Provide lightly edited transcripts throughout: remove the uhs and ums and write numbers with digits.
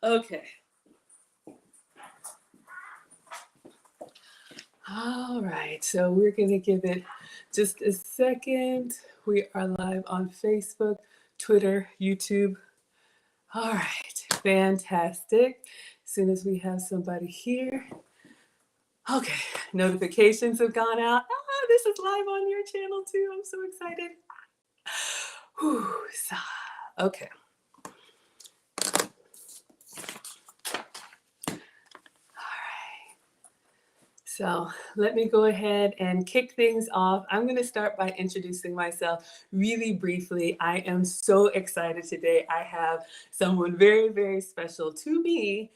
Okay. All right. So we're going to give it just a second. We are live on Facebook, Twitter, YouTube. All right. Fantastic. As soon as we have somebody here. Okay. Notifications have gone out. This is live on your channel too. I'm so excited. Whew. Okay. So let me go ahead and kick things off. I'm going to start by introducing myself really briefly. I am so excited today. I have someone very, very special to me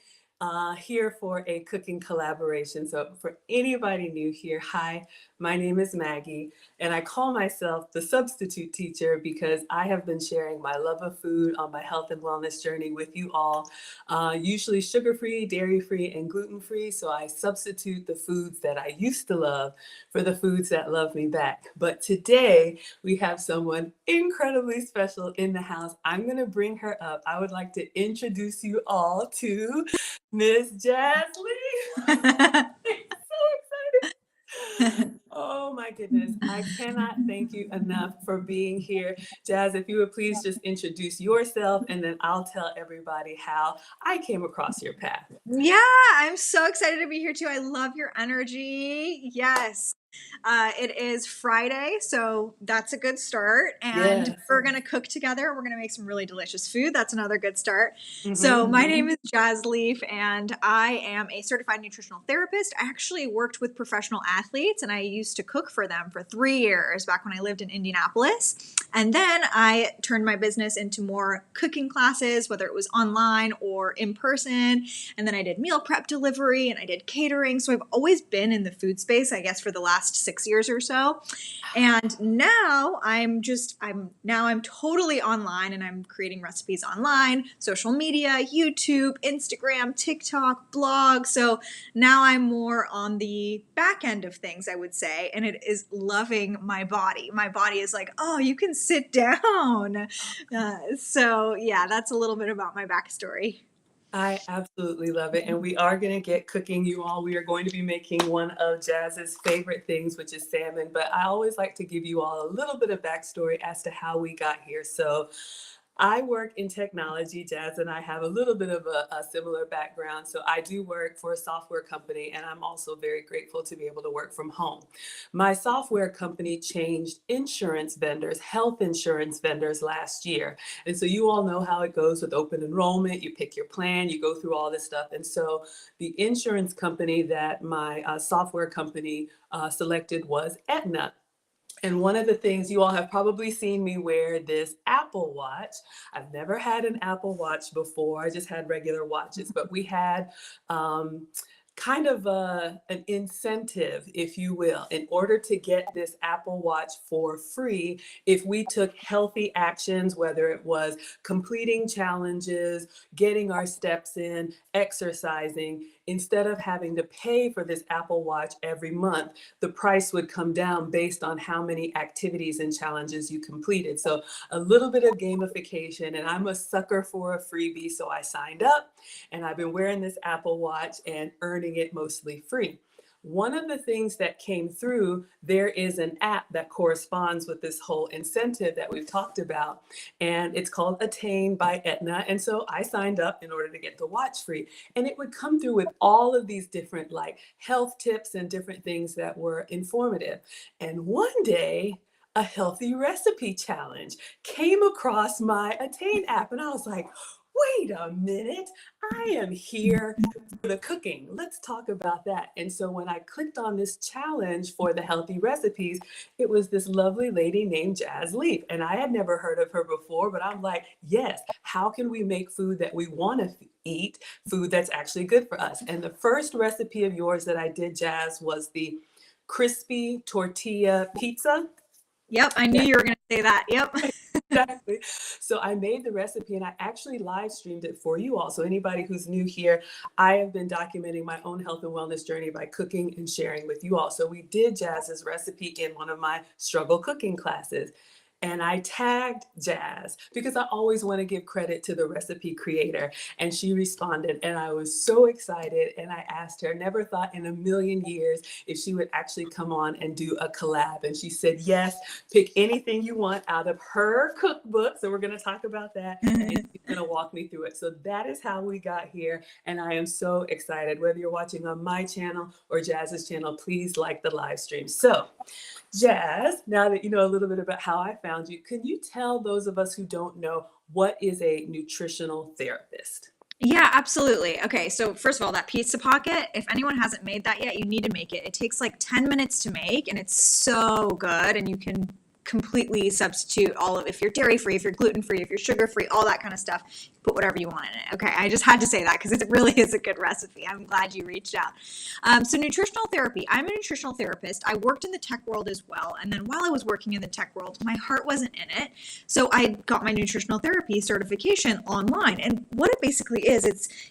here for a cooking collaboration. So for anybody new here, hi, my name is Maggie, and I call myself the substitute teacher because I have been sharing my love of food on my health and wellness journey with you all, usually sugar-free, dairy-free, and gluten-free. So I substitute the foods that I used to love for the foods that love me back. But today we have someone incredibly special in the house. I'm going to bring her up. I would like to introduce you all to Miss Jazz Lee. So excited. Oh my goodness. I cannot thank you enough for being here. Jazz, if you would please just introduce yourself and then I'll tell everybody how I came across your path. Yeah, I'm so excited to be here too. I love your energy. Yes. It is Friday, so that's a good start. And Yes. we're going to cook together. We're going to make some really delicious food. That's another good start. Mm-hmm. So my name is Jazz Leaf, and I am a certified nutritional therapist. I actually worked with professional athletes, and I used to cook for them for 3 years back when I lived in Indianapolis. And then I turned my business into more cooking classes, whether it was online or in person. And then I did meal prep delivery and I did catering. So I've always been in the food space, I guess, for the last 6 years or so. And now I'm totally online, and I'm creating recipes online, social media, YouTube, Instagram, TikTok, blog. So now I'm more on the back end of things, I would say, and it is loving my body. My body is like, oh, you can sit down. So yeah, that's a little bit about my backstory. I absolutely love it. And we are going to get cooking, you all. We are going to be making one of Jazz's favorite things, which is salmon. But I always like to give you all a little bit of backstory as to how we got here. So I work in technology. Jazz and I have a little bit of a similar background. So I do work for a software company, and I'm also very grateful to be able to work from home. My software company changed insurance vendors, health insurance vendors last year. And so you all know how it goes with open enrollment. You pick your plan, you go through all this stuff. And so the insurance company that my software company selected was Aetna. And one of the things, you all have probably seen me wear this Apple Watch. I've never had an Apple Watch before. I just had regular watches, but we had kind of an incentive, if you will, in order to get this Apple Watch for free if we took healthy actions, whether it was completing challenges, getting our steps in, exercising. Instead of having to pay for this Apple Watch every month, the price would come down based on how many activities and challenges you completed. So a little bit of gamification, and I'm a sucker for a freebie, so I signed up, and I've been wearing this Apple Watch and earning it mostly free. One of the things that came through, there is an app that corresponds with this whole incentive that we've talked about, and it's called Attain by Aetna. And so I signed up in order to get the watch free, and it would come through with all of these different like health tips and different things that were informative. And one day, a healthy recipe challenge came across my Attain app, and I was like, wait a minute, I am here for the cooking. Let's talk about that. And so when I clicked on this challenge for the healthy recipes, it was this lovely lady named Jazz Leaf. And I had never heard of her before, but I'm like, yes, how can we make food that we want to eat, food that's actually good for us? And the first recipe of yours that I did, Jazz, was the crispy tortilla pizza. Yep, I knew you were going to say that. Yep. Exactly. So I made the recipe and I actually live streamed it for you all. So anybody who's new here, I have been documenting my own health and wellness journey by cooking and sharing with you all. So we did Jazz's recipe in one of my struggle cooking classes. and I tagged Jazz because I always want to give credit to the recipe creator. And she responded, and I was so excited. And I asked her, never thought in a million years if she would actually come on and do a collab. And she said, yes, pick anything you want out of her cookbook. So we're going to talk about that. And she's going to walk me through it. So that is how we got here. And I am so excited. Whether you're watching on my channel or Jazz's channel, please like the live stream. So Jazz, now that you know a little bit about how I found you, can you tell those of us who don't know what is a nutritional therapist? Yeah, absolutely. Okay, so first of all, that pizza pocket, if anyone hasn't made that yet, you need to make it. It takes like 10 minutes to make, and it's so good, and you can completely substitute all of, if you're dairy free, if you're gluten free, if you're sugar free, all that kind of stuff. Put whatever you want in it. Okay, I just had to say that because it really is a good recipe. I'm glad you reached out. So nutritional therapy. I'm a nutritional therapist. I worked in the tech world as well, and then while I was working in the tech world, my heart wasn't in it. So I got my nutritional therapy certification online, and what it basically is,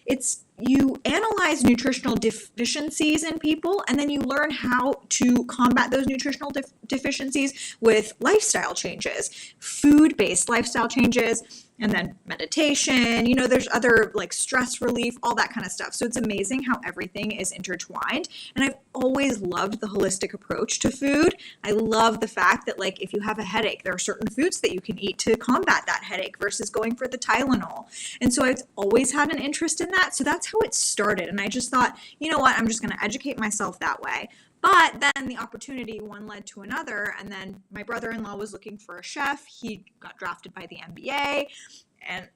it's you analyze nutritional deficiencies in people, and then you learn how to combat those nutritional deficiencies with lifestyle changes, food-based lifestyle changes, and then meditation, there's other like stress relief, all that kind of stuff. So it's amazing how everything is intertwined. And I've always loved the holistic approach to food. I love the fact that like if you have a headache, there are certain foods that you can eat to combat that headache versus going for the Tylenol. And so I've always had an interest in that. So that's how it started. And I just thought, you know what, I'm just going to educate myself that way. But then the opportunity, one led to another, and then my brother-in-law was looking for a chef. He got drafted by the NBA, and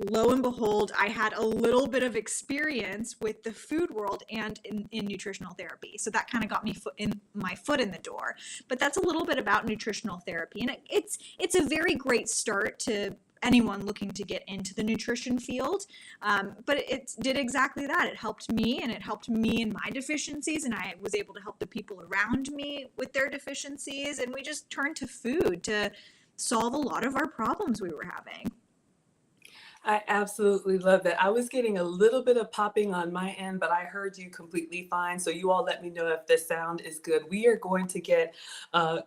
lo and behold, I had a little bit of experience with the food world and in nutritional therapy. So that kind of got me my foot in the door. But that's a little bit about nutritional therapy, and it's a very great start to anyone looking to get into the nutrition field. But it did exactly that. It helped me, and it helped me in my deficiencies, and I was able to help the people around me with their deficiencies, and we just turned to food to solve a lot of our problems we were having. I absolutely love that. I was getting a little bit of popping on my end, but I heard you completely fine. So you all let me know if the sound is good. We are going to get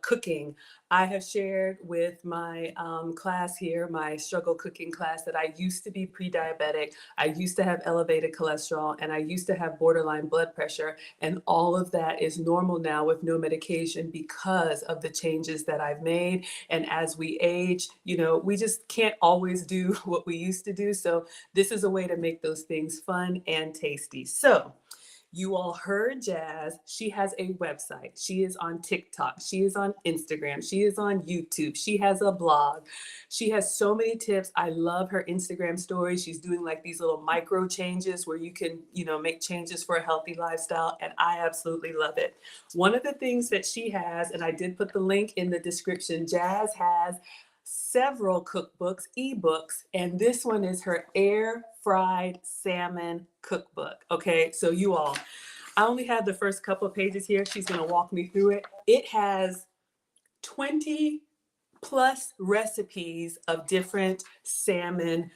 cooking. I have shared with my class here, my struggle cooking class, that I used to be pre-diabetic. I used to have elevated cholesterol, and I used to have borderline blood pressure. And all of that is normal now with no medication because of the changes that I've made. And as we age, we just can't always do what we used to do. So this is a way to make those things fun and tasty. So you all heard Jazz. She has a website. She is on TikTok. She is on Instagram. She is on YouTube. She has a blog. She has so many tips. I love her Instagram stories. She's doing like these little micro changes where you can, make changes for a healthy lifestyle. And I absolutely love it. One of the things that she has, and I did put the link in the description, Jazz has several cookbooks, ebooks, and this one is her air fried salmon cookbook. Okay, so you all, I only have the first couple of pages here. She's going to walk me through it. It has 20 plus recipes of different salmon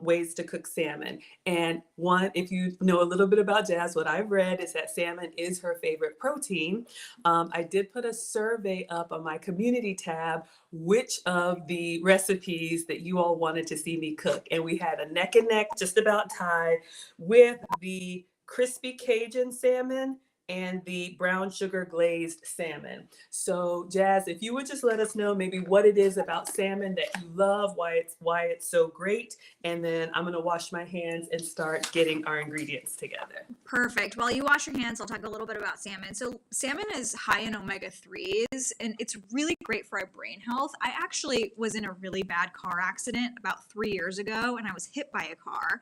ways to cook salmon. And one, if you know a little bit about Jazz, what I've read is that salmon is her favorite protein. I did put a survey up on my community tab, which of the recipes that you all wanted to see me cook. And we had a neck and neck, just about tie, with the crispy Cajun salmon and the brown sugar glazed salmon. So Jazz, if you would just let us know maybe what it is about salmon that you love, why it's so great, and then I'm going to wash my hands and start getting our ingredients together. Perfect. While you wash your hands, I'll talk a little bit about salmon. So salmon is high in omega-3s, and it's really great for our brain health. I actually was in a really bad car accident about 3 years ago, and I was hit by a car.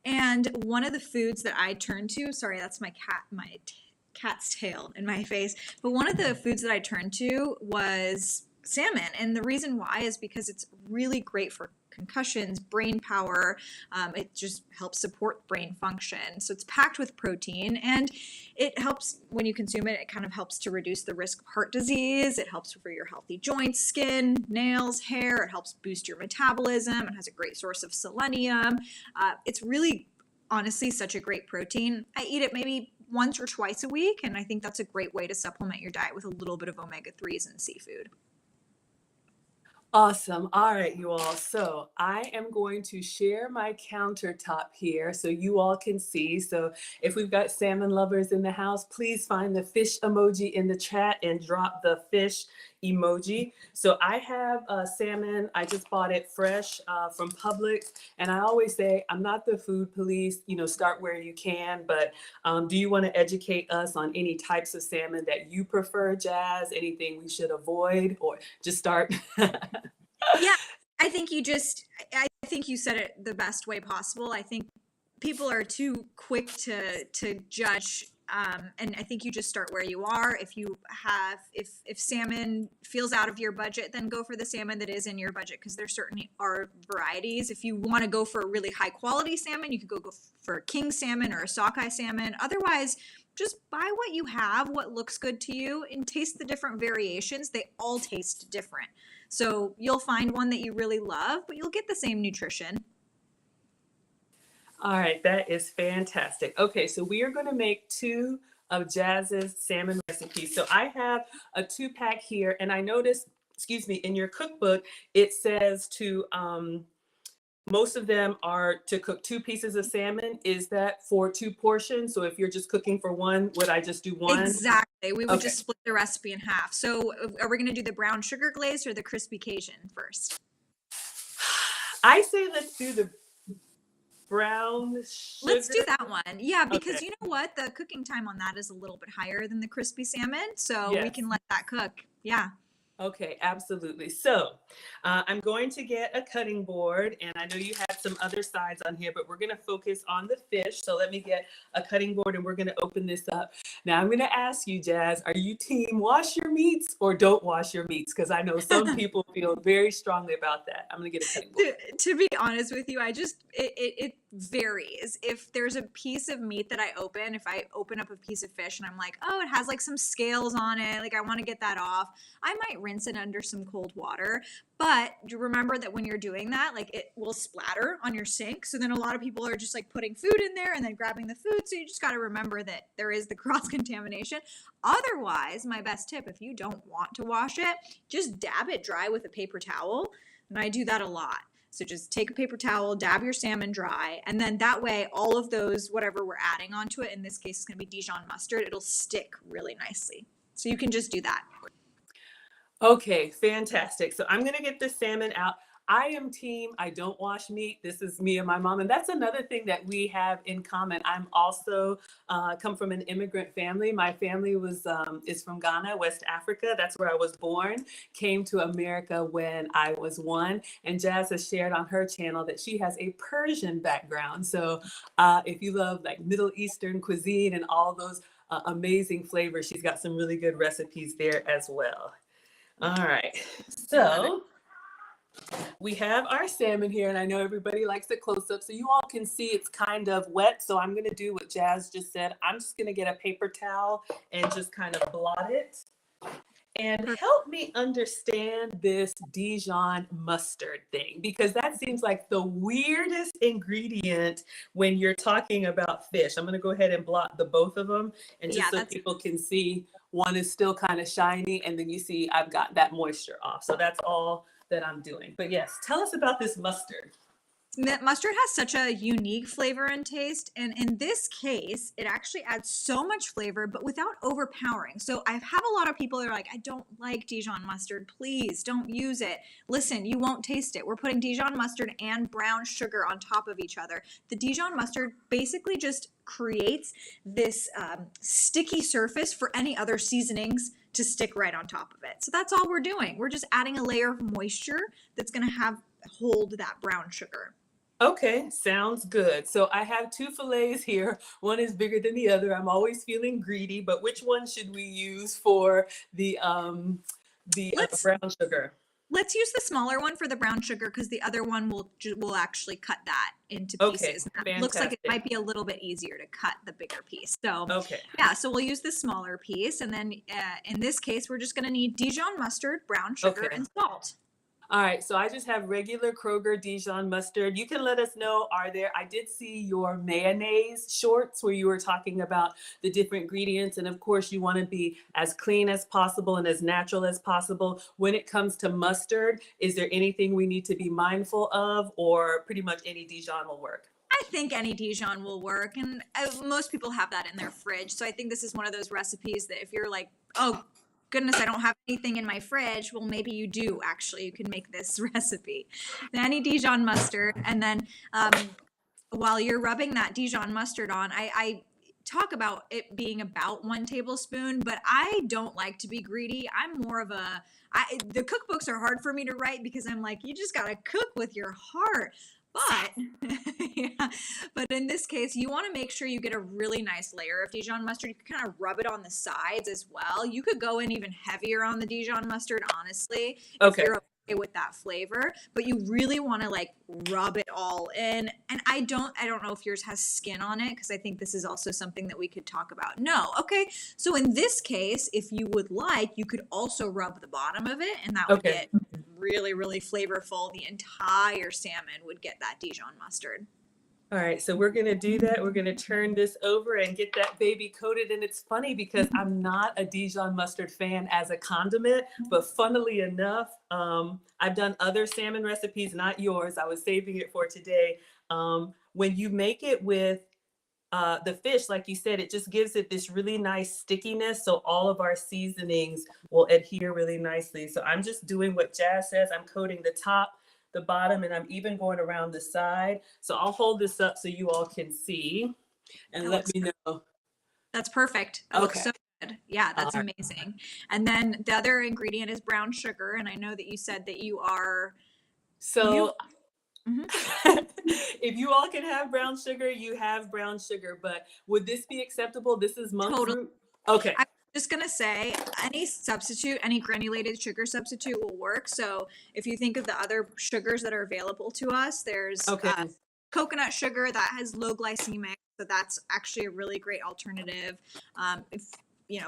And one of the foods that I turned to, sorry, that's my cat's tail in my face. But one of the foods that I turned to was salmon. And the reason why is because it's really great for concussions, brain power. It just helps support brain function. So it's packed with protein, and it helps when you consume it. It kind of helps to reduce the risk of heart disease. It helps for your healthy joints, skin, nails, hair. It helps boost your metabolism. It has a great source of selenium. It's really, honestly, such a great protein. I eat it maybe once or twice a week, and I think that's a great way to supplement your diet with a little bit of omega-3s and seafood. Awesome. All right, you all. So I am going to share my countertop here so you all can see. So if we've got salmon lovers in the house, please find the fish emoji in the chat and drop the fish emoji. So I have salmon. I just bought it fresh from Publix. And I always say, I'm not the food police, start where you can. But do you want to educate us on any types of salmon that you prefer, Jazz? Anything we should avoid or just start? Yeah, I think I think you said it the best way possible. I think people are too quick to judge. And I think you just start where you are. If salmon feels out of your budget, then go for the salmon that is in your budget, because there certainly are varieties. If you want to go for a really high quality salmon, you could go for a king salmon or a sockeye salmon. Otherwise, just buy what you have, what looks good to you, and taste the different variations. They all taste different. So you'll find one that you really love, but you'll get the same nutrition. All right, that is fantastic. Okay, so we are going to make two of Jazz's salmon recipes. So I have a 2-pack here, and I noticed, excuse me, in your cookbook, it says to, most of them are to cook 2 pieces of salmon. Is that for 2 portions? So if you're just cooking for one, would I just do one? Exactly. We would Okay. just split the recipe in half. So are we going to do the brown sugar glaze or the crispy Cajun first? I say let's do the brown sugar. Let's do that one. Yeah, because Okay. you know what? The cooking time on that is a little bit higher than the crispy salmon. So we Yes. can let that cook. Yeah. Okay, absolutely. So I'm going to get a cutting board, and I know you had some other sides on here, but we're going to focus on the fish. So let me get a cutting board, and we're going to open this up. Now I'm going to ask you, Jazz, are you team wash your meats or don't wash your meats? Because I know some people feel very strongly about that. I'm going to get a cutting board. To be honest with you, it varies. If there's a piece of meat that if I open up a piece of fish and I'm like, oh, it has like some scales on it, like I want to get that off, I might rinse it under some cold water. But remember that when you're doing that, like it will splatter on your sink. So then a lot of people are just like putting food in there and then grabbing the food. So you just got to remember that there is the cross contamination. Otherwise, my best tip, if you don't want to wash it, just dab it dry with a paper towel. And I do that a lot. So just take a paper towel, dab your salmon dry, and then that way all of those, whatever we're adding onto it, in this case it's going to be Dijon mustard, it'll stick really nicely. So you can just do that. Okay, fantastic. So I'm going to get the salmon out. I am team, I don't wash meat. This is me and my mom. And that's another thing that we have in common. I'm also come from an immigrant family. My family is from Ghana, West Africa. That's where I was born. Came to America when I was 1. And Jazz has shared on her channel that she has a Persian background. So if you love like Middle Eastern cuisine and all those amazing flavors, she's got some really good recipes there as well. All right, so we have our salmon here, and I know everybody likes a close-up, so you all can see it's kind of wet. So I'm going to do what Jazz just said. I'm just going to get a paper towel and just kind of blot it. And help me understand this Dijon mustard thing, because that seems like the weirdest ingredient when you're talking about fish. I'm going to go ahead and blot the both of them, and just so people can see, one is still kind of shiny, and then you see I've got that moisture off. So that's all that I'm doing. But yes, tell us about this mustard. Mustard has such a unique flavor and taste, and in this case it actually adds so much flavor but without overpowering. So I have a lot of people that are like, I don't like Dijon mustard, please don't use it. Listen, you won't taste it. We're putting Dijon mustard and brown sugar on top of each other. The Dijon mustard basically just creates this sticky surface for any other seasonings to stick right on top of it. So that's all we're doing. We're just adding a layer of moisture that's going to hold that brown sugar. Okay, sounds good. So I have 2 fillets here. One is bigger than the other. I'm always feeling greedy, but which one should we use for the brown sugar? Let's use the smaller one for the brown sugar, because the other one will actually cut that into pieces. Okay, It looks like it might be a little bit easier to cut the bigger piece. So yeah, so we'll use the smaller piece, and then in this case we're just going to need Dijon mustard, brown sugar, and salt. All right, so I just have regular Kroger Dijon mustard. You can let us know, I did see your mayonnaise shorts where you were talking about the different ingredients. And of course, you want to be as clean as possible and as natural as possible. When it comes to mustard, is there anything we need to be mindful of, or pretty much any Dijon will work? I think any Dijon will work, and most people have that in their fridge. So I think this is one of those recipes that if you're like, oh goodness, I don't have anything in my fridge, well, maybe you do actually. You can make this recipe. Any Dijon mustard, and then while you're rubbing that Dijon mustard on, I talk about it being about 1 tablespoon, but I don't like to be greedy. I'm more of the cookbooks are hard for me to write because I'm like, you just got to cook with your heart. But yeah, but in this case, you want to make sure you get a really nice layer of Dijon mustard. You can kind of rub it on the sides as well. You could go in even heavier on the Dijon mustard, honestly, if Okay. you're okay with that flavor. But you really want to like rub it all in. And I don't know if yours has skin on it, because I think this is also something that we could talk about. No, okay. So in this case, if you would like, you could also rub the bottom of it, and that would Okay. get really, really flavorful. The entire salmon would get that Dijon mustard. All right, so we're gonna do that. We're gonna turn this over and get that baby coated. And it's funny because I'm not a Dijon mustard fan as a condiment, but funnily enough, I've done other salmon recipes, not yours. I was saving it for today. When you make it with the fish, like you said, it just gives it this really nice stickiness. So all of our seasonings will adhere really nicely. So I'm just doing what Jazz says. I'm coating the top, the bottom, and I'm even going around the side. So I'll hold this up so you all can see and That let looks me know. That's perfect. That looks Okay. so good. Yeah, All that's right. amazing. And then the other ingredient is brown sugar. And I know that you said that you, So mhm. if you all can have brown sugar, you have brown sugar. But would this be acceptable? This is monk Totally. fruit. Okay. I'm just gonna say any substitute, any granulated sugar substitute will work. So if you think of the other sugars that are available to us, there's Okay. coconut sugar that has low glycemic, so that's actually a really great alternative. If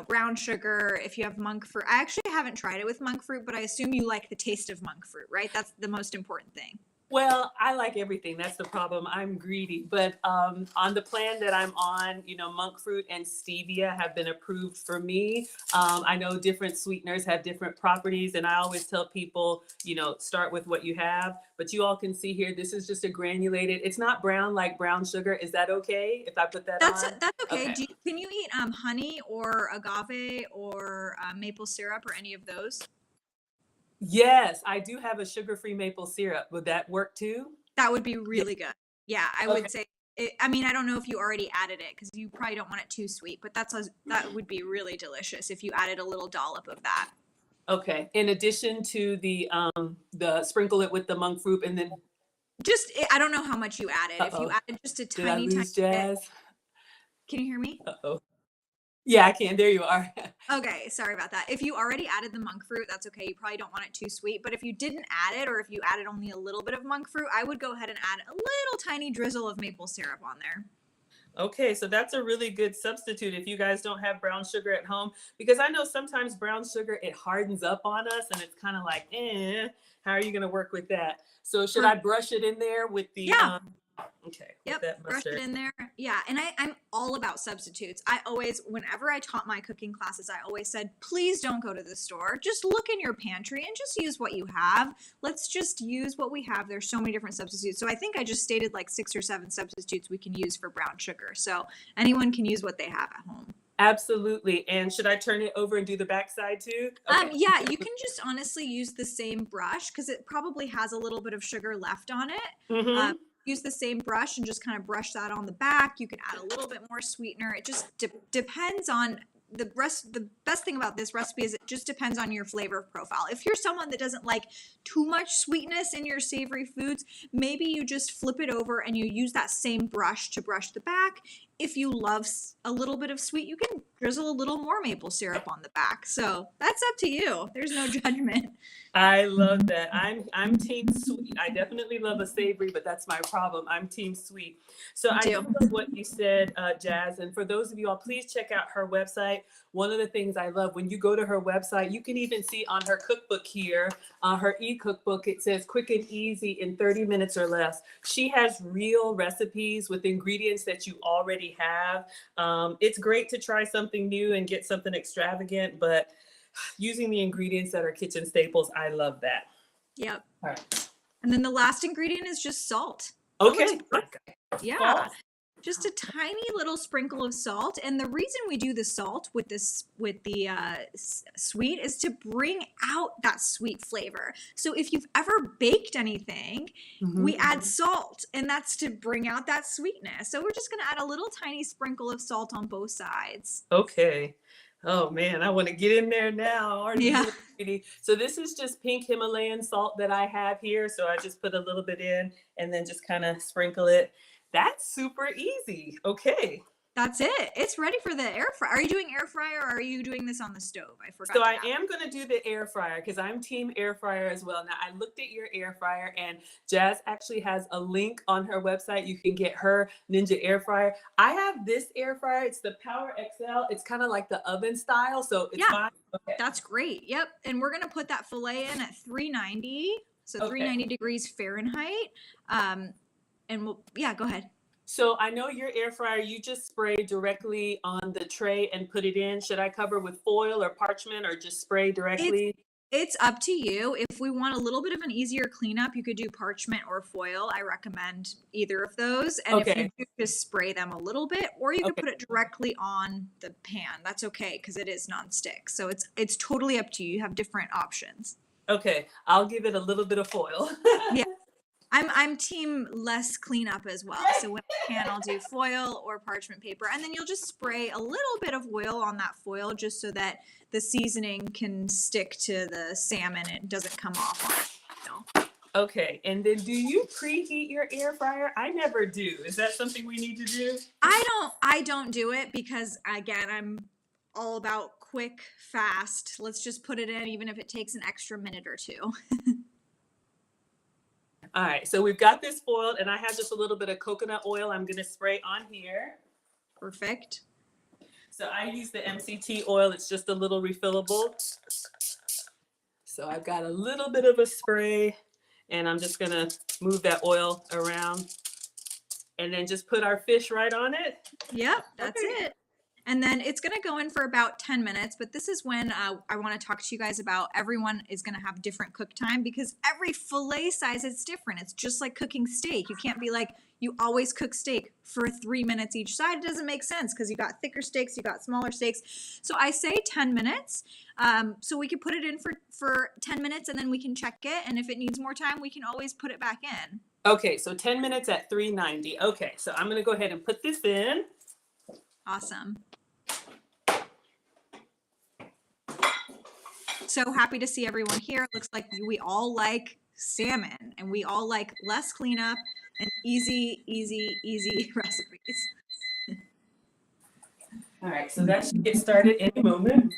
brown sugar, if you have monk fruit, I actually haven't tried it with monk fruit, but I assume you like the taste of monk fruit, right? That's the most important thing. Well, I like everything. That's the problem. I'm greedy. But on the plan that I'm on, monk fruit and stevia have been approved for me. I know different sweeteners have different properties, and I always tell people, start with what you have. But you all can see here, this is just a granulated. It's not brown like brown sugar. Is that okay if I put that on? That's okay. Okay. Can you eat honey or agave or maple syrup or any of those? Yes, I do have a sugar-free maple syrup. Would that work too? That would be Yeah. really good. Yeah, I Okay. would say. I mean, I don't know if you already added it because you probably don't want it too sweet, but that would be really delicious if you added a little dollop of that. Okay. In addition to the sprinkle it with the monk fruit and then I don't know how much you added. If you uh-oh. added just a Did I tiny lose bit, Jazz? can you hear me? Uh-oh. Yeah, I can. There you are. Okay, sorry about that. If you already added the monk fruit, that's okay. You probably don't want it too sweet. But if you didn't add it, or if you added only a little bit of monk fruit, I would go ahead and add a little tiny drizzle of maple syrup on there. Okay, so that's a really good substitute if you guys don't have brown sugar at home, because I know sometimes brown sugar, it hardens up on us and it's kind of like, how are you going to work with that? So should I brush it in there with the, Yeah. Okay, with Yep, that brush it mustard. in there. Yeah, and I'm all about substitutes. I always, whenever I taught my cooking classes, I always said, please don't go to the store. Just look in your pantry and just use what you have. Let's just use what we have. There's so many different substitutes. So I think I just stated like 6 or 7 substitutes we can use for brown sugar. So anyone can use what they have at home. Absolutely. And should I turn it over and do the backside too? Okay. Yeah, you can just honestly use the same brush because it probably has a little bit of sugar left on it. Mm-hmm. Use the same brush and just kind of brush that on the back. You can add a little bit more sweetener. It just depends on the rest. The best thing about this recipe is it just depends on your flavor profile. If you're someone that doesn't like too much sweetness in your savory foods, maybe you just flip it over and you use that same brush to brush the back. if you love a little bit of sweet, you can drizzle a little more maple syrup on the back. So that's up to you. There's no judgment. I love that. I'm team sweet. I definitely love a savory, but that's my problem. I'm team sweet. So I do love what you said, Jazz. And for those of you all, please check out her website. One of the things I love when you go to her website, you can even see on her cookbook here, her e-cookbook, it says quick and easy in 30 minutes or less. She has real recipes with ingredients that you already have. It's great to try something new and get something extravagant, but using the ingredients that are kitchen staples, I love that. Yep. All right. And then the last ingredient is just salt. Okay. Yeah. Salt. Just a tiny little sprinkle of salt. And the reason we do the salt with the sweet is to bring out that sweet flavor. So if you've ever baked anything, we add salt, and that's to bring out that sweetness. So we're just going to add a little tiny sprinkle of salt on both sides. Okay. Oh man, I want to get in there now. Yeah. So this is just pink Himalayan salt that I have here. So I just put a little bit in and then just kind of sprinkle it. That's super easy. Okay. That's it. It's ready for the air fryer. Are you doing air fryer, or are you doing this on the stove? I forgot. So I am going to do the air fryer because I'm team air fryer as well. Now I looked at your air fryer, and Jazz actually has a link on her website. You can get her Ninja air fryer. I have this air fryer. It's the Power XL. It's kind of like the oven style. So it's fine. Okay. That's great. Yep. And we're going to put that filet in at 390. So 390 degrees Fahrenheit. And we'll, go ahead. So I know your air fryer, you just spray directly on the tray and put it in. Should I cover with foil or parchment or just spray directly? It's up to you. If we want a little bit of an easier cleanup, you could do parchment or foil. I recommend either of those. And if you do, just spray them a little bit, or you could put it directly on the pan. That's okay, because it is nonstick. So it's totally up to you. You have different options. Okay, I'll give it a little bit of foil. Yeah. I'm team less cleanup as well. So when I can, I'll do foil or parchment paper. And then you'll just spray a little bit of oil on that foil just so that the seasoning can stick to the salmon and it doesn't come off on it. Okay. And then do you preheat your air fryer? I never do. Is that something we need to do? I don't do it because, again, I'm all about quick, fast. Let's just put it in even if it takes an extra minute or two. All right, so we've got this foiled, and I have just a little bit of coconut oil I'm going to spray on here. Perfect. So I use the MCT oil. It's just a little refillable. So I've got a little bit of a spray, and I'm just going to move that oil around and then just put our fish right on it. Yep, that's it. And then it's going to go in for about 10 minutes. But this is when I want to talk to you guys about everyone is going to have different cook time, because every fillet size is different. It's just like cooking steak. You can't be like, you always cook steak for 3 minutes each side. It doesn't make sense because you got thicker steaks, you got smaller steaks. So I say 10 minutes. So we can put it in for 10 minutes and then we can check it. And if it needs more time, we can always put it back in. Okay, so 10 minutes at 390. Okay, so I'm going to go ahead and put this in. Awesome. So happy to see everyone here. It looks like we all like salmon and we all like less cleanup and easy recipes. All right, so that should get started any moment.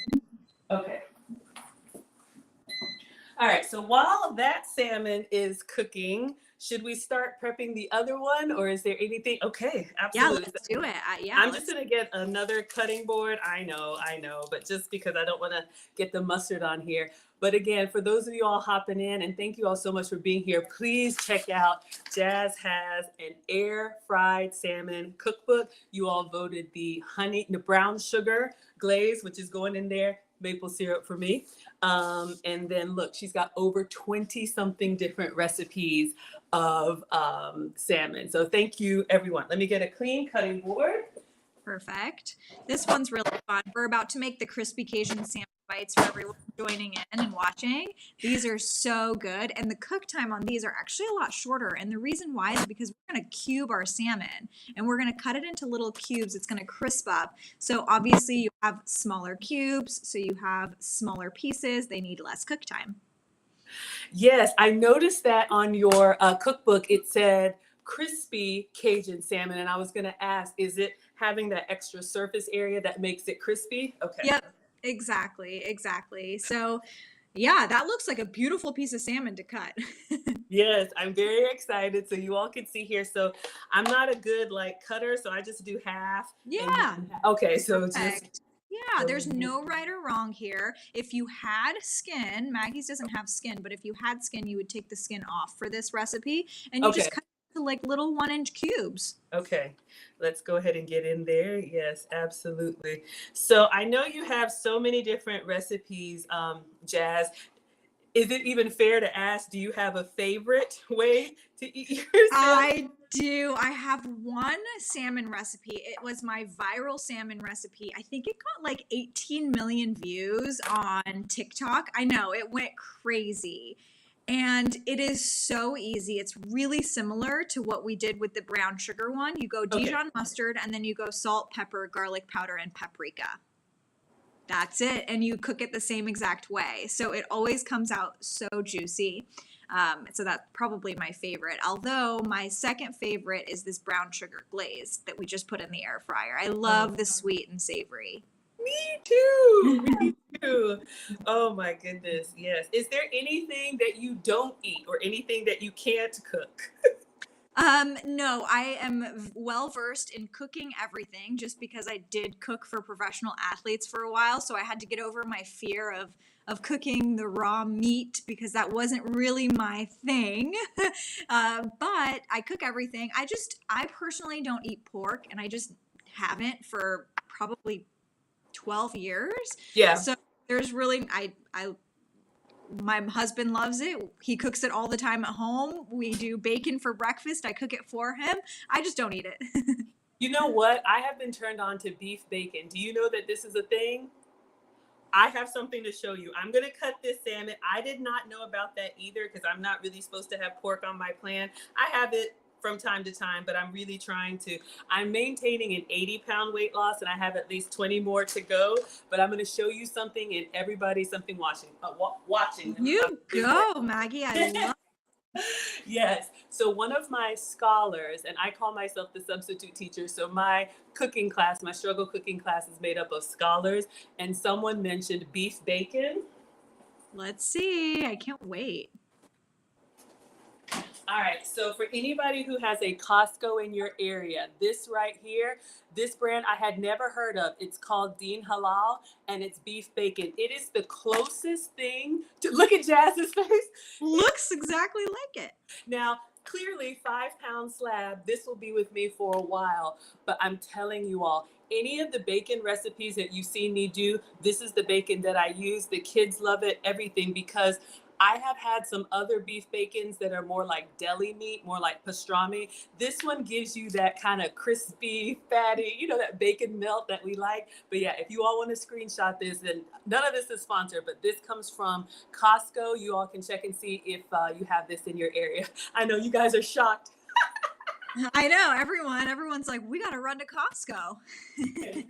Okay. All right, so while that salmon is cooking, should we start prepping the other one, or is there anything? Okay, absolutely. Yeah, let's do it. I'm just gonna get another cutting board. I know, but just because I don't want to get the mustard on here. But again, for those of you all hopping in, and thank you all so much for being here, please check out Jazz has an air fried salmon cookbook. You all voted the brown sugar glaze, which is going in there. Maple syrup for me. And then look, she's got over 20 something different recipes of salmon. So thank you, everyone. Let me get a clean cutting board. Perfect. This one's really fun. We're about to make the crispy Cajun salmon bites for everyone joining in and watching. These are so good. And the cook time on these are actually a lot shorter. And the reason why is because we're going to cube our salmon and we're going to cut it into little cubes. It's going to crisp up. So obviously you have smaller cubes. So you have smaller pieces. They need less cook time. Yes, I noticed that on your cookbook, it said crispy Cajun salmon. And I was going to ask, is it having that extra surface area that makes it crispy? Okay. Yep, exactly, exactly. So, yeah, that looks like a beautiful piece of salmon to cut. Yes, I'm very excited. So you all can see here. So I'm not a good like cutter, so I just do half and Yeah, then okay. So just perfect. Yeah, so there's no right or wrong here. If you had skin, Maggie's doesn't have skin, but if you had skin, you would take the skin off for this recipe and you okay. just cut it into like little 1 inch cubes. Okay, let's go ahead and get in there. Yes, absolutely. So I know you have so many different recipes, Jazz. Is it even fair to ask, do you have a favorite way to eat your salmon? I do. I have one salmon recipe. It was my viral salmon recipe. I think it got like 18 million views on TikTok. I know it went crazy. And it is so easy. It's really similar to what we did with the brown sugar one. You go Okay, Dijon mustard and then you go salt, pepper, garlic powder, and paprika. That's it. And you cook it the same exact way. So it always comes out so juicy. So that's probably my favorite. Although my second favorite is this brown sugar glaze that we just put in the air fryer. I love the sweet and savory. me too. Me too. Oh my goodness. Yes. Is there anything that you don't eat or anything that you can't cook? No, I am well versed in cooking everything just because I did cook for professional athletes for a while. So I had to get over my fear of cooking the raw meat because that wasn't really my thing. But I cook everything. I personally don't eat pork and I just haven't for probably 12 years. Yeah. So there's really, my husband loves it. He cooks it all the time at home. We do bacon for breakfast. I cook it for him. I just don't eat it. You know what? I have been turned on to beef bacon. Do you know that this is a thing? I have something to show you. I'm going to cut this salmon. I did not know about that either because I'm not really supposed to have pork on my plan. I have it from time to time, but I'm really trying to. I'm maintaining an 80-pound weight loss and I have at least 20 more to go. But I'm going to show you something and everybody something watching. You go, Maggie. I love Yes. So one of my scholars, and I call myself the substitute teacher. So my cooking class, my struggle cooking class is made up of scholars. And someone mentioned beef bacon. Let's see. I can't wait. All right. So for anybody who has a Costco in your area, this right here, this brand I had never heard of. It's called Dean Halal and it's beef bacon. It is the closest thing to look at Jazz's face. Looks exactly like it. Now, clearly 5-pound slab, this will be with me for a while, but I'm telling you all, any of the bacon recipes that you've seen me do, this is the bacon that I use. The kids love it, everything, because I have had some other beef bacons that are more like deli meat, more like pastrami. This one gives you that kind of crispy, fatty, that bacon melt that we like. But yeah, if you all want to screenshot this, then none of this is sponsored, but this comes from Costco. You all can check and see if you have this in your area. I know you guys are shocked. I know everyone's like, we got to run to Costco.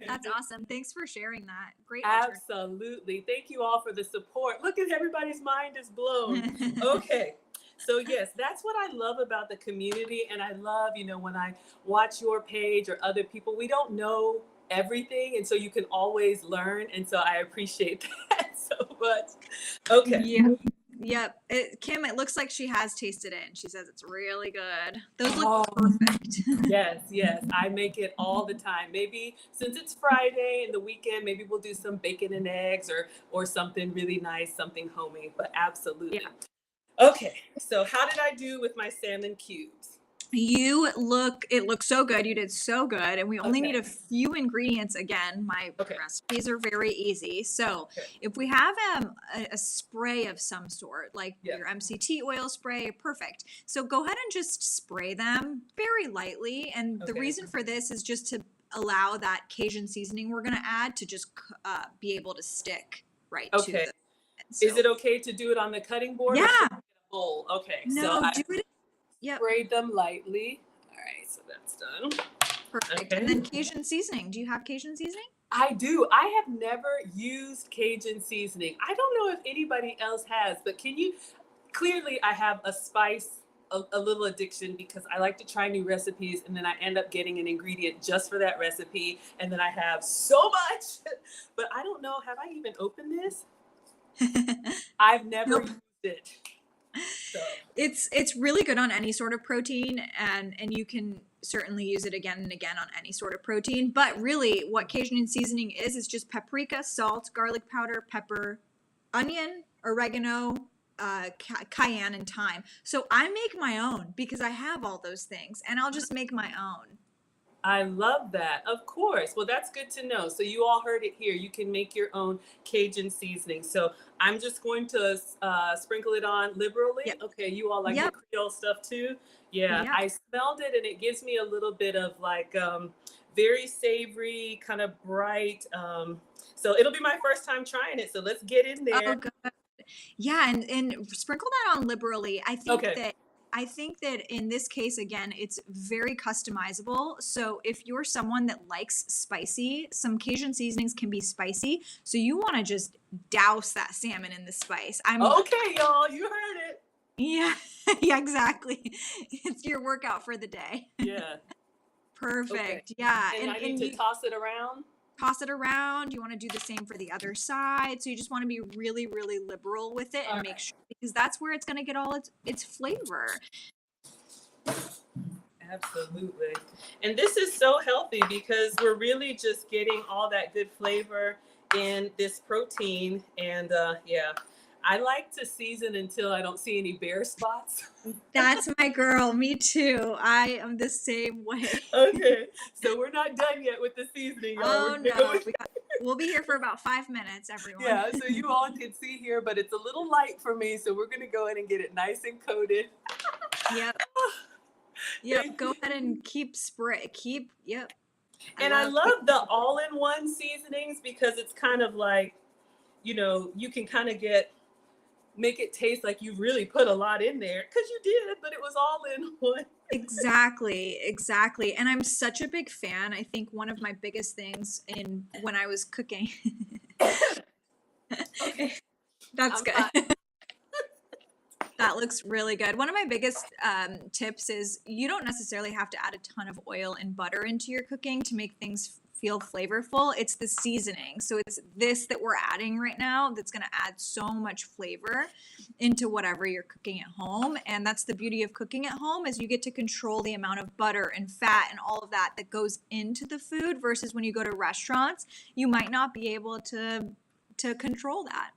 That's awesome. Thanks for sharing that. Great. Absolutely. Thank you all for the support. Look at everybody's mind is blown. Okay. So yes, that's what I love about the community. And I love, when I watch your page or other people, we don't know everything. And so you can always learn. And so I appreciate that so much. Okay. Yeah. Yep. Kim, it looks like she has tasted it and she says it's really good. Those look perfect. Yes. I make it all the time. Maybe since it's Friday and the weekend, maybe we'll do some bacon and eggs or something really nice, something homey, but absolutely. Yeah. Okay. So how did I do with my salmon cubes? It looks so good. You did so good. And we only need a few ingredients. Again, my recipes are very easy. So if we have a spray of some sort, like your MCT oil spray, perfect. So go ahead and just spray them very lightly. And the reason for this is just to allow that Cajun seasoning we're going to add to just be able to stick right to the. So, is it okay to do it on the cutting board? Yeah. Or should I get a bowl? Okay. No, do it. Yep. Sprayed them lightly. All right, so that's done. Perfect. And then Cajun seasoning. Do you have Cajun seasoning? I do. I have never used Cajun seasoning. I don't know if anybody else has, but clearly I have a spice a little addiction because I like to try new recipes and then I end up getting an ingredient just for that recipe. And then I have so much, but I don't know. Have I even opened this? I've never Nope. used it. So, It's really good on any sort of protein, and you can certainly use it again and again on any sort of protein. But really, what Cajun seasoning is just paprika, salt, garlic powder, pepper, onion, oregano, cayenne, and thyme. So I make my own because I have all those things, and I'll just make my own. I love that. Of course. Well, that's good to know. So you all heard it here. You can make your own Cajun seasoning. So I'm just going to sprinkle it on liberally. Yep. Okay, you all like Yep. the Creole stuff too? Yeah, Yep. I smelled it and it gives me a little bit of like very savory, kind of bright. So it'll be my first time trying it. So let's get in Oh, there. good. Yeah, and sprinkle that on liberally. Okay. I think that in this case, again, it's very customizable. So if you're someone that likes spicy, some Cajun seasonings can be spicy. So you want to just douse that salmon in the spice. Okay, y'all, you heard it. Yeah, yeah, exactly. It's your workout for the day. Yeah. Perfect. Okay. Yeah, And I need to you toss it around. toss it around. You want to do the same for the other side. So you just want to be really, really liberal with it and All make right. sure, because that's where it's going to get all its flavor. Absolutely. And this is so healthy because we're really just getting all that good flavor in this protein. And yeah, I like to season until I don't see any bare spots. That's my girl. Me too. I am the same way. Okay. So we're not done yet with the seasoning, y'all. Oh We're gonna no, go. we'll be here for about 5 minutes, everyone. Yeah, so you all can see here, but it's a little light for me. So we're going to go ahead and get it nice and coated. Yep. Yep. Go ahead and keep spray. Keep. Yep. And I love the all-in-one seasonings because it's kind of like, you know, you can kind of make it taste like you really put a lot in there because you did, but it was all in one. Exactly. And I'm such a big fan. I think one of my biggest things when I was cooking. Okay. That's I'm good. fine. That looks really good. One of my biggest tips is you don't necessarily have to add a ton of oil and butter into your cooking to make things feel flavorful. It's the seasoning. So it's this that we're adding right now that's going to add so much flavor into whatever you're cooking at home. And that's the beauty of cooking at home is you get to control the amount of butter and fat and all of that goes into the food versus when you go to restaurants, you might not be able to control that.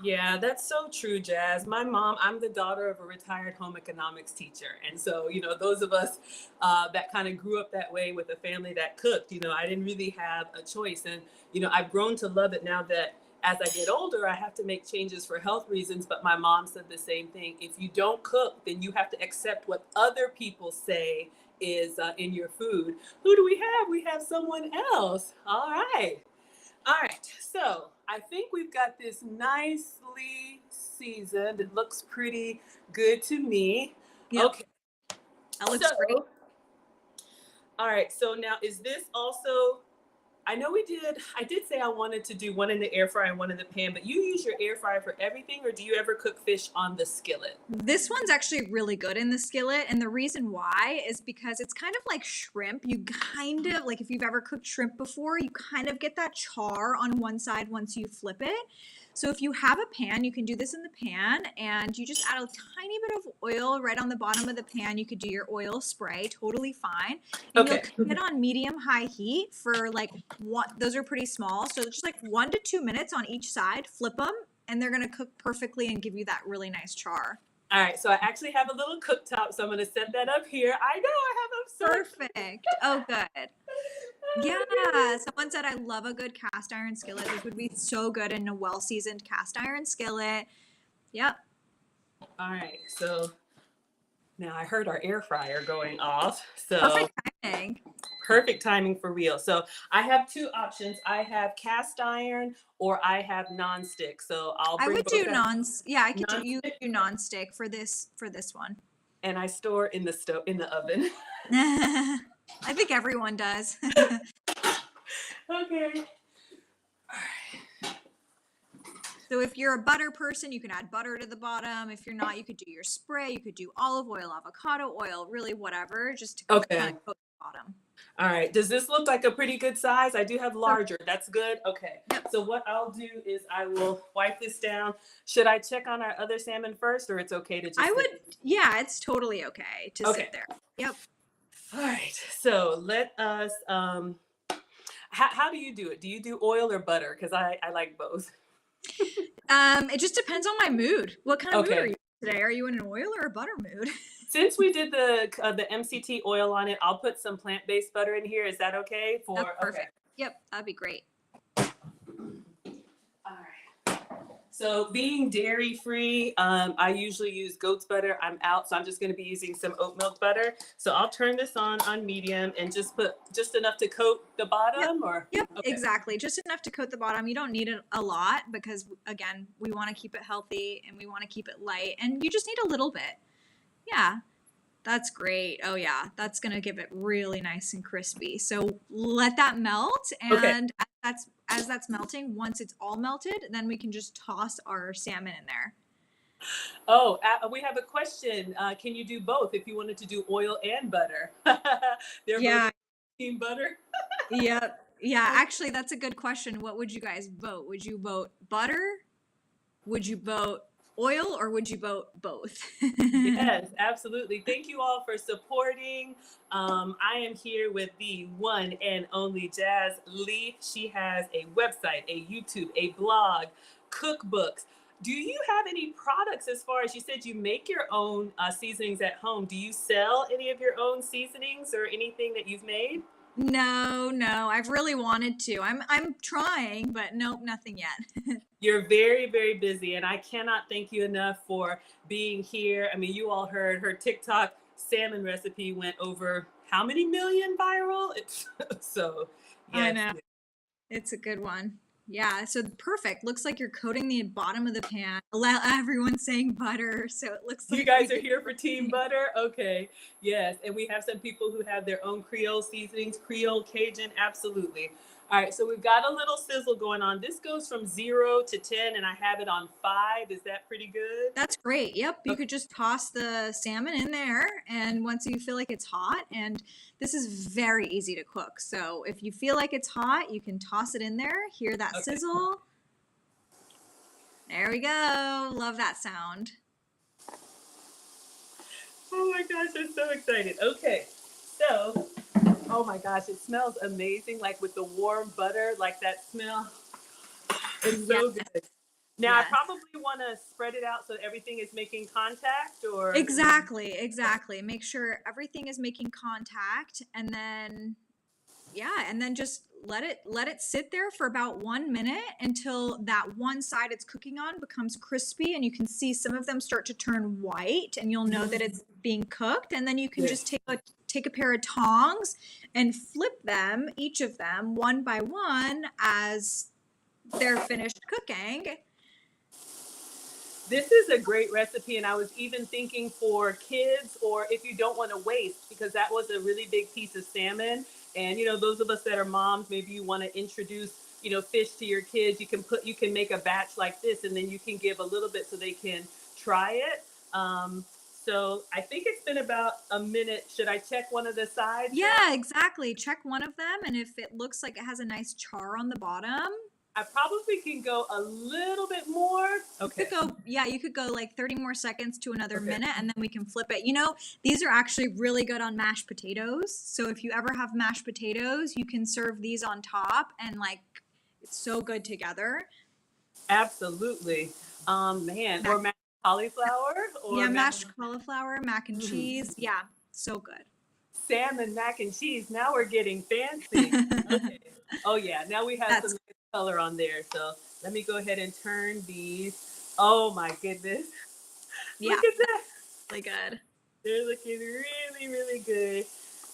Yeah, that's so true, Jazz. My mom, I'm the daughter of a retired home economics teacher. And so, you know, those of us that kind of grew up that way with a family that cooked, you know, I didn't really have a choice. And, you know, I've grown to love it now that as I get older, I have to make changes for health reasons. But my mom said the same thing. If you don't cook, then you have to accept what other people say is in your food. Who do we have? We have someone else. All right. All right, so I think we've got this nicely seasoned. It looks pretty good to me. Yep. Okay. That looks great. All right, so now is this also, I know I did say I wanted to do one in the air fryer and one in the pan, but you use your air fryer for everything, or do you ever cook fish on the skillet? This one's actually really good in the skillet. And the reason why is because it's kind of like shrimp. You kind of, like if you've ever cooked shrimp before, you kind of get that char on one side once you flip it. So if you have a pan, you can do this in the pan and you just add a tiny bit of oil right on the bottom of the pan. You could do your oil spray, totally fine. And Okay. you'll cook it on medium-high heat for like those are pretty small. So just like 1 to 2 minutes on each side, flip them, and they're going to cook perfectly and give you that really nice char. All right, so I actually have a little cooktop, so I'm going to set that up here. I know I have a Perfect. Oh, good. Yeah, someone said I love a good cast iron skillet. This would be so good in a well-seasoned cast iron skillet. Yep. All right, so now I heard our air fryer going off. So Perfect timing. Perfect timing for real. So I have two options. I have cast iron or I have nonstick. So I would do I could non-stick. you could do nonstick for this one. And I store in the oven. I think everyone does. Okay. All right. So if you're a butter person, you can add butter to the bottom. If you're not, you could do your spray. You could do olive oil, avocado oil, really whatever, just to kind Okay. of coat the bottom. All right. Does this look like a pretty good size? I do have Perfect. larger. That's good. Okay. Yep. So what I'll do is I will wipe this down. Should I check on our other salmon first, or it's okay to just I sit? would, yeah, it's totally okay to Okay. sit there. Yep. All right. So let us. How do you do it? Do you do oil or butter? Because I like both. It just depends on my mood. What kind of mood are Okay. you today? Are you in an oil or a butter mood? Since we did the MCT oil on it, I'll put some plant-based butter in here. Is that okay? That's For okay. perfect. Yep, that'd be great. All right. So being dairy free, I usually use goat's butter. I'm out, so I'm just going to be using some oat milk butter. So I'll turn this on medium and just put just enough to coat the bottom, Yep. or Yep, okay. exactly. Just enough to coat the bottom. You don't need it a lot because, again, we want to keep it healthy and we want to keep it light. And you just need a little bit. Yeah, that's great. Oh, yeah, that's going to give it really nice and crispy. So let that melt. Okay. And as that's melting, once it's all melted, then we can just toss our salmon in there. Oh, we have a question. Can you do both if you wanted to do oil and butter? They're Yeah. both team butter. Yep. Yeah, actually, that's a good question. What would you guys vote? Would you vote butter? Would you vote oil, or would you vote both? Yes, absolutely. Thank you all for supporting. I am here with the one and only Jazz Leaf. She has a website, a YouTube, a blog, cookbooks. Do you have any products as far as you said you make your own seasonings at home? Do you sell any of your own seasonings or anything that you've made? No, I've really wanted to. I'm trying, but nope, nothing yet. You're very, very busy, and I cannot thank you enough for being here. I mean, you all heard her TikTok salmon recipe went over how many million viral? So, I yes, know. It's a good one. Yeah, so perfect. Looks like you're coating the bottom of the pan. Allow everyone saying butter, so it looks you like guys we are here for Team Butter? Okay, yes, and we have some people who have their own Creole seasonings, Creole, Cajun, absolutely. All right, so we've got a little sizzle going on. This goes from 0 to 10, and I have it on 5. Is that pretty good? That's great. Yep. You Okay. could just toss the salmon in there, and once you feel like it's hot, and this is very easy to cook. So if you feel like it's hot, you can toss it in there, hear that Okay. sizzle. There we go. Love that sound. Oh my gosh, I'm so excited. Okay, so, oh my gosh, it smells amazing, like with the warm butter, like that smell. It's so Yes. good. Now, I Yes. probably want to spread it out so everything is making contact, or Exactly. Make sure everything is making contact, and then just let it sit there for about 1 minute until that one side it's cooking on becomes crispy, and you can see some of them start to turn white, and you'll know that it's being cooked. And then you can just take a pair of tongs and flip them, each of them, one by one, as they're finished cooking. this is a great recipe, and I was even thinking for kids, or if you don't want to waste, because that was a really big piece of salmon. And those of us that are moms, maybe you want to introduce fish to your kids. You can make a batch like this, and then you can give a little bit so they can try it. So I think it's been about a minute. Should I check one of the sides? Yeah, exactly. Check one of them, and if it looks like it has a nice char on the bottom, I probably can go a little bit more. Okay. you could go like 30 more seconds to another Okay. minute, and then we can flip it. These are actually really good on mashed potatoes. So if you ever have mashed potatoes, you can serve these on top, and it's so good together. Absolutely. Man, or mashed cauliflower, or Yeah, mashed cauliflower, mac and cheese. Yeah, so good. salmon mac and cheese. Now we're getting fancy. Okay. Oh yeah, now we have That's some nice color on there. So let me go ahead and turn these. Oh my goodness. Yeah, Look at that. really good. They're looking really, really good.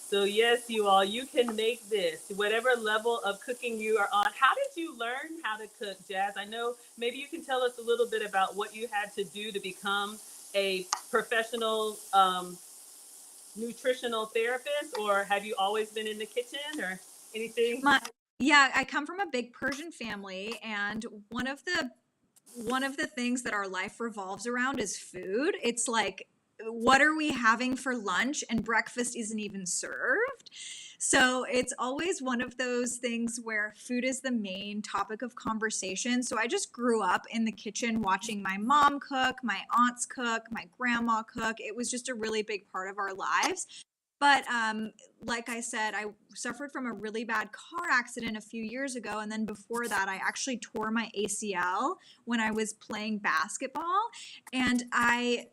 So yes, you all, you can make this, whatever level of cooking you are on. How did you learn how to cook, Jazz? I know maybe you can tell us a little bit about what you had to do to become a professional nutritional therapist, or have you always been in the kitchen or anything? Yeah, I come from a big Persian family, and one of the one of the things that our life revolves around is food. It's like, what are we having for lunch? And breakfast isn't even served. So it's always one of those things where food is the main topic of conversation. So I just grew up in the kitchen watching my mom cook, my aunts cook, my grandma cook. It was just a really big part of our lives. But like I said, I suffered from a really bad car accident a few years ago. And then before that, I actually tore my ACL when I was playing basketball. And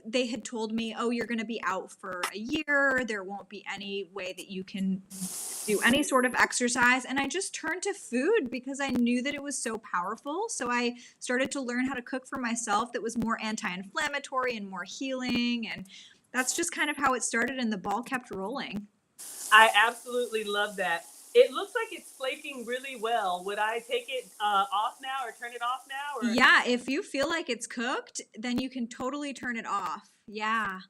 they had told me, oh, you're going to be out for a year. There won't be any way that you can do any sort of exercise. And I just turned to food because I knew that it was so powerful. So I started to learn how to cook for myself that was more anti-inflammatory and more healing. And that's just kind of how it started, and the ball kept rolling. I absolutely love that. It looks like it's flaking really well. Would I take it off now or turn it off now? Or Yeah, if you feel like it's cooked, then you can totally turn it off. Yeah.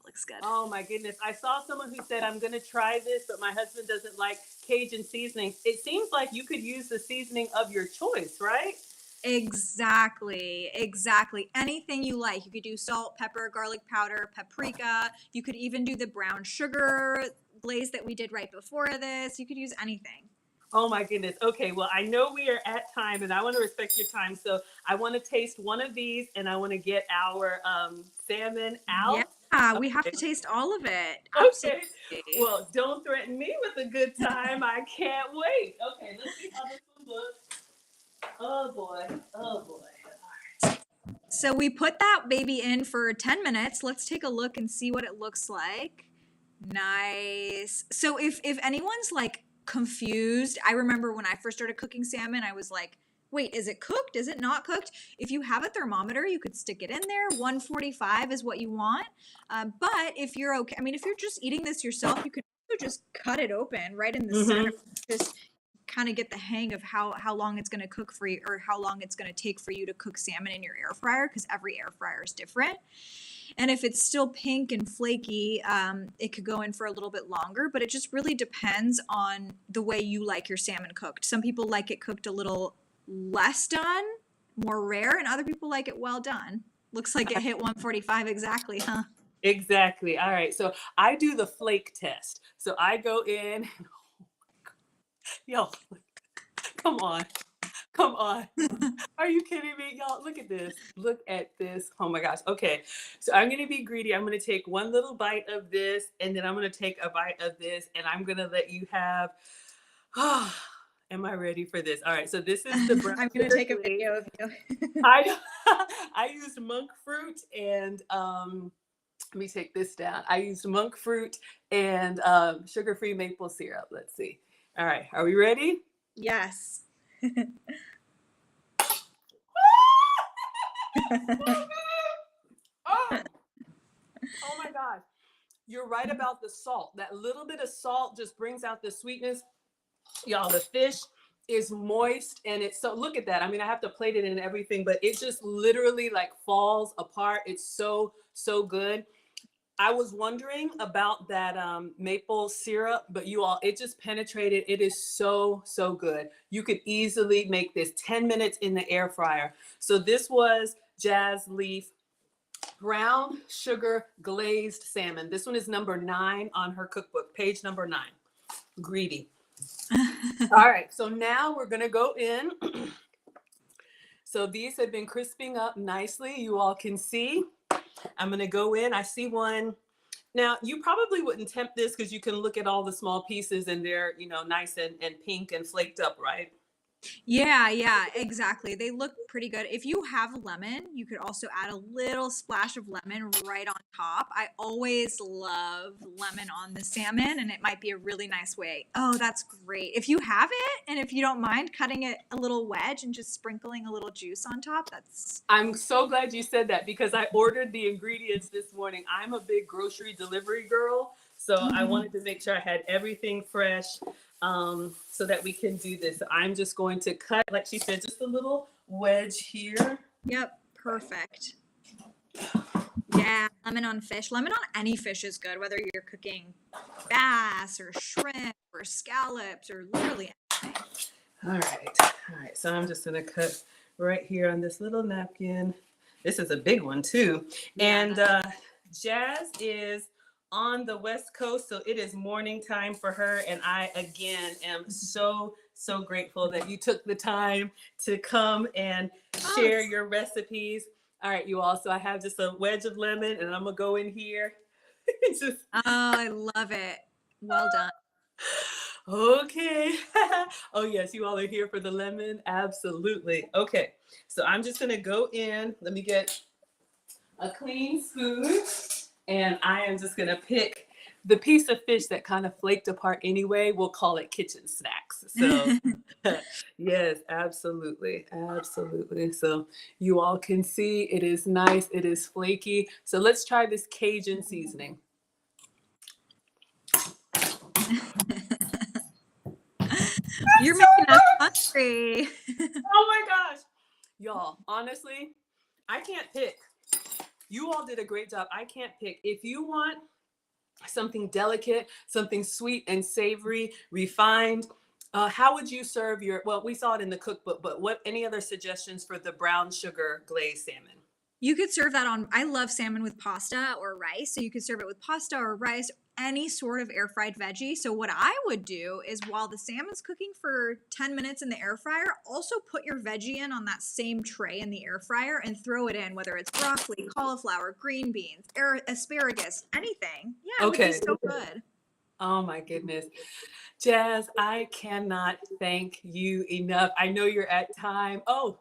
Looks good. oh my goodness, I saw someone who said I'm going to try this, but my husband doesn't like Cajun seasonings. It seems like you could use the seasoning of your choice, right? Exactly. Exactly. Anything you like. You could do salt, pepper, garlic powder, paprika. You could even do the brown sugar glaze that we did right before this. You could use anything. Oh my goodness. Okay, well, I know we are at time and I want to respect your time. So I want to taste one of these and I want to get our salmon Yeah, out. we have Okay. to taste all of it. Okay. Absolutely. Well, don't threaten me with a good time. I can't wait. Okay, let's see how this one looks. Oh boy. Oh boy. So we put that baby in for 10 minutes. Let's take a look and see what it looks like. Nice. So if anyone's like confused, I remember when I first started cooking salmon, I was like, wait, is it cooked? Is it not cooked? If you have a thermometer, you could stick it in there. 145 is what you want. But if you're okay, I mean, if you're just eating this yourself, you could also just cut it open right in the center. Just kind of get the hang of how long it's going to cook for you, or how long it's going to take for you to cook salmon in your air fryer, because every air fryer is different. And if it's still pink and flaky, it could go in for a little bit longer, but it just really depends on the way you like your salmon cooked. Some people like it cooked a little less done, more rare, and other people like it well done. Looks like it hit 145 exactly, huh? Exactly. All right. So I do the flake test. So I go in. Yo, come on. Come on. Are you kidding me? Y'all, look at this. Look at this. Oh my gosh. Okay. So I'm going to be greedy. I'm going to take one little bite of this, and then I'm going to take a bite of this, and I'm going to let you have. Am I ready for this? All right. So this is the brown I'm going to sugar take a glaze. video of you. I used monk fruit and let me take this down. I used monk fruit and sugar-free maple syrup. Let's see. All right. Are we ready? Yes. Oh, oh my gosh. You're right about the salt. That little bit of salt just brings out the sweetness. Y'all, the fish is moist and it's so, look at that. I mean, I have to plate it and everything, but it just literally like falls apart. It's so, so good. I was wondering about that maple syrup, but you all, it just penetrated. It is so, so good. You could easily make this 10 minutes in the air fryer. So this was Jazz Leaf brown sugar glazed salmon. This one is number 9 on her cookbook, page number 9. Greedy. All right, so now we're gonna go in. So these have been crisping up nicely. You all can see. I'm gonna go in. I see one. Now, you probably wouldn't tempt this because you can look at all the small pieces and they're, nice and pink and flaked up, right? Yeah, exactly. They look pretty good. If you have lemon, you could also add a little splash of lemon right on top. I always love lemon on the salmon, and it might be a really nice way. Oh, that's great. If you have it, and if you don't mind cutting it a little wedge and just sprinkling a little juice on top, that's... I'm so glad you said that because I ordered the ingredients this morning. I'm a big grocery delivery girl, so I wanted to make sure I had everything fresh. So that we can do this. I'm just going to cut, like she said, just a little wedge here. Yep, perfect. Yeah, lemon on fish. Lemon on any fish is good, whether you're cooking bass or shrimp or scallops or literally anything. All right. So I'm just going to cut right here on this little napkin. This is a big one too. Yeah. And Jazz is on the West Coast, so it is morning time for her. And I, again, am so, so grateful that you took the time to come and share your recipes. All right, you all. So I have just a wedge of lemon, and I'm going to go in here. Just, Oh, I love it. Well done. okay. Oh, yes, you all are here for the lemon. Absolutely. Okay, so I'm just going to go in. Let me get a clean spoon, and I am just going to pick the piece of fish that kind of flaked apart anyway. We'll call it kitchen snacks. So, yes, absolutely. Absolutely. So, you all can see it is nice, it is flaky. So, let's try this Cajun seasoning. You're making us hungry. Oh my gosh. Y'all, honestly, I can't pick. You all did a great job. I can't pick. If you want something delicate, something sweet and savory, refined, how would you serve your, well, we saw it in the cookbook, but what, any other suggestions for the brown sugar glazed salmon? You could serve that on, I love salmon with pasta or rice. So you could serve it with pasta or rice, any sort of air fried veggie. So what I would do is while the salmon's cooking for 10 minutes in the air fryer, also put your veggie in on that same tray in the air fryer and throw it in, whether it's broccoli, cauliflower, green beans, asparagus, anything. Yeah, it would be so good. Oh my goodness. Jazz, I cannot thank you enough. I know you're at time. Oh,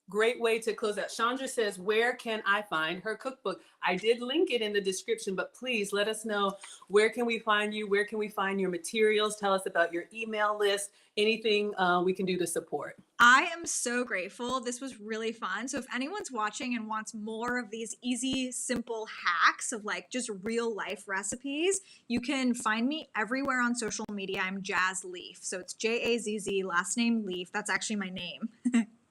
great way to close out. Chandra says, where can I find her cookbook? I did link it in the description, but please let us know, where can we find you? Where can we find your materials? Tell us about your email list, anything we can do to support. I am so grateful. This was really fun. So if anyone's watching and wants more of these easy, simple hacks of like just real life recipes, you can find me everywhere on social media. I'm Jazz Leaf. So it's Jazz, last name Leaf. That's actually my name.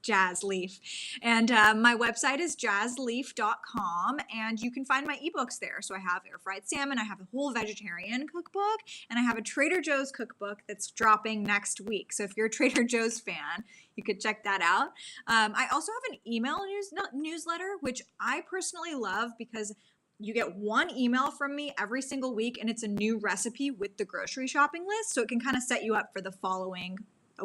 Jazz Leaf. And my website is jazzleaf.com, and you can find my ebooks there. So I have air fried salmon, I have a whole vegetarian cookbook, and I have a Trader Joe's cookbook that's dropping next week. So if you're a Trader Joe's fan, you could check that out. I also have an email newsletter, which I personally love because you get one email from me every single week, and it's a new recipe with the grocery shopping list. So it can kind of set you up for the following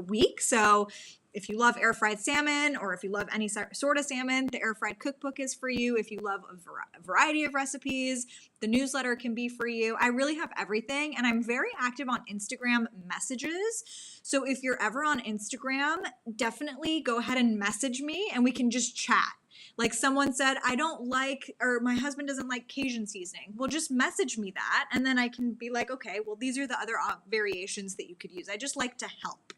week. So if you love air fried salmon, or if you love any sort of salmon, the air fried cookbook is for you. If you love a variety of recipes, the newsletter can be for you. I really have everything, and I'm very active on Instagram messages. So if you're ever on Instagram, definitely go ahead and message me and we can just chat. Like someone said, I don't like, or my husband doesn't like Cajun seasoning. Well, just message me that, and then I can be like, okay, well, these are the other variations that you could use. I just like to help.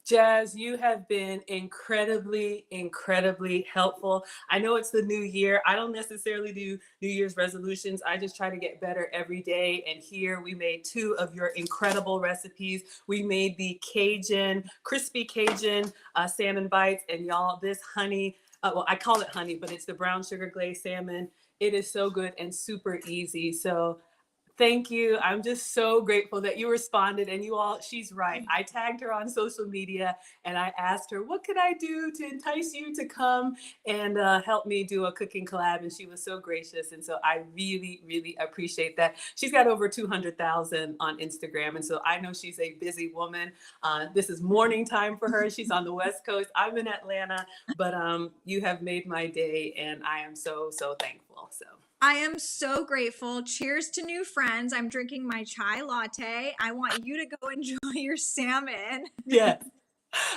Jazz, you have been incredibly, incredibly helpful. I know it's the new year. I don't necessarily do New Year's resolutions. I just try to get better every day. And here we made two of your incredible recipes. We made the crispy Cajun salmon bites. And y'all, this honey, well, I call it honey, but it's the brown sugar glazed salmon. It is so good and super easy. So thank you. I'm just so grateful that you responded, and you all, she's right. I tagged her on social media and I asked her, what could I do to entice you to come and help me do a cooking collab? And she was so gracious. And so I really, really appreciate that. She's got over 200,000 on Instagram. And so I know she's a busy woman. This is morning time for her. She's on the West Coast. I'm in Atlanta, but you have made my day, and I am so, so thankful. So. I am so grateful. Cheers to new friends. I'm drinking my chai latte. I want you to go enjoy your salmon. Yes,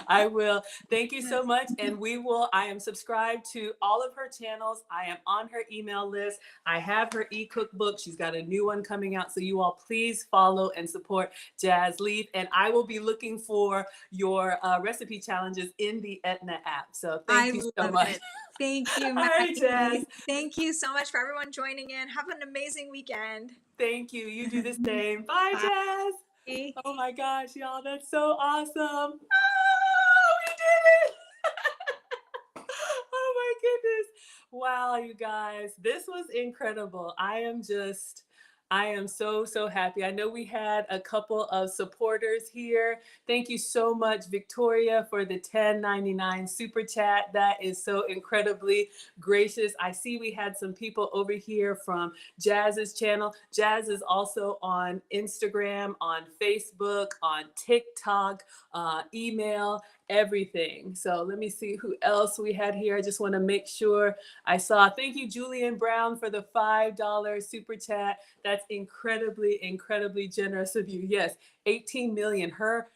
I will. Thank you so much. And I am subscribed to all of her channels. I am on her email list. I have her e-cookbook. She's got a new one coming out. So you all please follow and support Jazz Leaf. And I will be looking for your recipe challenges in the Etna app. So thank you so much. It. Thank you, All Maggie. right, Jazz. Thank you so much for everyone joining in. Have an amazing weekend. Thank you. You do the same. Bye, Jazz. Bye. Oh my gosh, y'all, that's so awesome. Oh, we did it. Oh my goodness. Wow, you guys, this was incredible. I am just, I am so, so happy. I know we had a couple of supporters here. Thank you so much, Victoria, for the 10.99 super chat. That is so incredibly gracious. I see we had some people over here from Jazz's channel. Jazz is also on Instagram, on Facebook, on TikTok, email, everything. So let me see who else we had here. I just want to make sure I saw. Thank you, Julian Brown, for the $5 super chat. That's incredibly, incredibly generous of you. Yes, 18 million. Her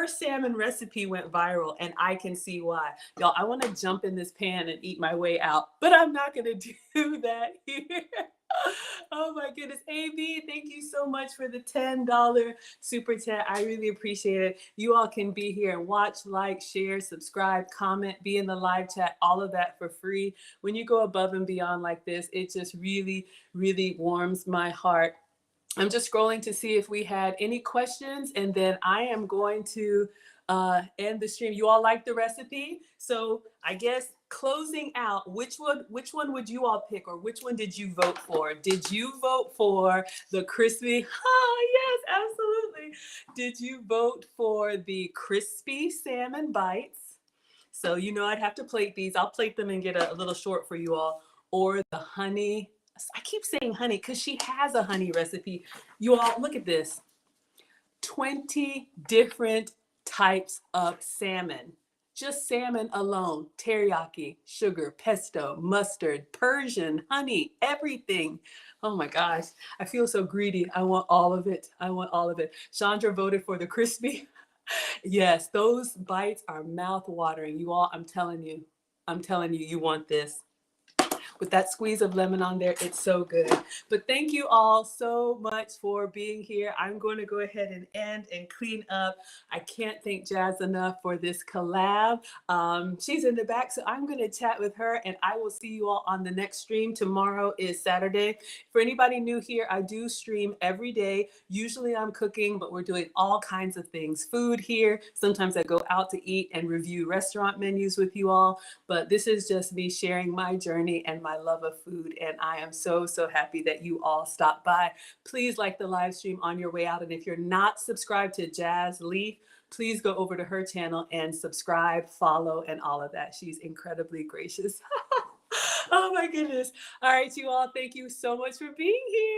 salmon recipe went viral, and I can see why. Y'all, I want to jump in this pan and eat my way out, but I'm not going to do that here. Oh my goodness. AB, thank you so much for the $10 super chat. I really appreciate it. You all can be here and watch, like, share, subscribe, comment, be in the live chat, all of that for free. When you go above and beyond like this, it just really, really warms my heart. I'm just scrolling to see if we had any questions, and then I am going to end the stream. You all like the recipe? So I guess closing out, which one would you all pick, or which one did you vote for? Did you vote for the crispy? Oh, yes, absolutely. Did you vote for the crispy salmon bites? So you know I'd have to plate these. I'll plate them and get a little short for you all. Or the honey. I keep saying honey because she has a honey recipe. You all, look at this. 20 different types of salmon. Just salmon alone. Teriyaki, sugar, pesto, mustard, Persian, honey, everything. Oh my gosh. I feel so greedy. I want all of it. I want all of it. Chandra voted for the crispy. Yes, those bites are mouth watering. You all, I'm telling you, you want this. With that squeeze of lemon on there, it's so good. But thank you all so much for being here. I'm going to go ahead and end and clean up. I can't thank Jazz enough for this collab. She's in the back, so I'm going to chat with her, and I will see you all on the next stream. Tomorrow is Saturday. For anybody new here, I do stream every day. Usually I'm cooking, but we're doing all kinds of things. Food here. Sometimes I go out to eat and review restaurant menus with you all. But this is just me sharing my journey and my love of food. And I am so, so happy that you all stopped by. Please like the live stream on your way out. And if you're not subscribed to Jazz Leaf, please go over to her channel and subscribe, follow, and all of that. She's incredibly gracious. Oh my goodness. All right, you all, thank you so much for being here.